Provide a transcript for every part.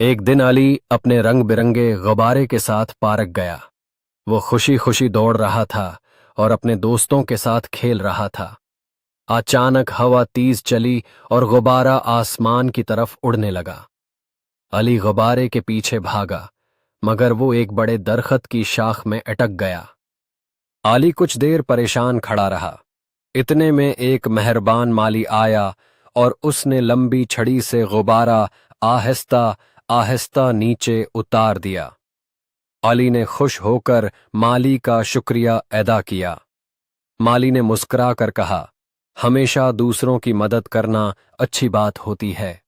एक दिन अली अपने रंग बिरंगे गुब्बारे के साथ पार्क गया। वो खुशी खुशी दौड़ रहा था और अपने दोस्तों के साथ खेल रहा था। अचानक हवा तेज चली और गुब्बारा आसमान की तरफ उड़ने लगा। अली गुब्बारे के पीछे भागा, मगर वो एक बड़े दरख्त की शाख में अटक गया। अली कुछ देर परेशान खड़ा रहा। इतने में एक मेहरबान माली आया और उसने लंबी छड़ी से गुब्बारा आहिस्ता आहिस्ता नीचे उतार दिया। अली ने खुश होकर माली का शुक्रिया अदा किया। माली ने मुस्कुरा कर कहा, हमेशा दूसरों की मदद करना अच्छी बात होती है।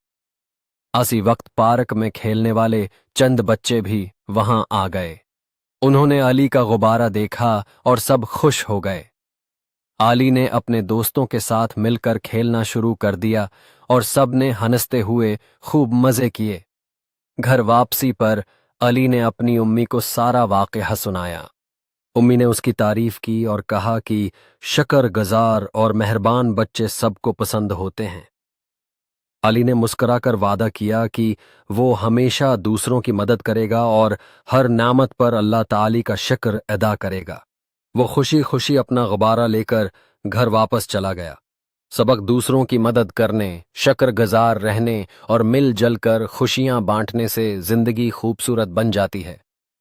इसी वक्त पार्क में खेलने वाले चंद बच्चे भी वहां आ गए। उन्होंने अली का गुब्बारा देखा और सब खुश हो गए। अली ने अपने दोस्तों के साथ मिलकर खेलना शुरू कर दिया और सब ने हंसते हुए खूब मजे किए। घर वापसी पर अली ने अपनी उम्मी को सारा वाक़या सुनाया। उम्मी ने उसकी तारीफ की और कहा कि शुक्रगुजार और मेहरबान बच्चे सबको पसंद होते हैं। अली ने मुस्कुराकर वादा किया कि वो हमेशा दूसरों की मदद करेगा और हर नेमत पर अल्लाह ताली का शुक्र अदा करेगा। वो खुशी खुशी अपना गुब्बारा लेकर घर वापस चला गया। सबक दूसरों की मदद करने, शुक्रगुजार रहने और मिल जल कर खुशियां बांटने से जिंदगी खूबसूरत बन जाती है।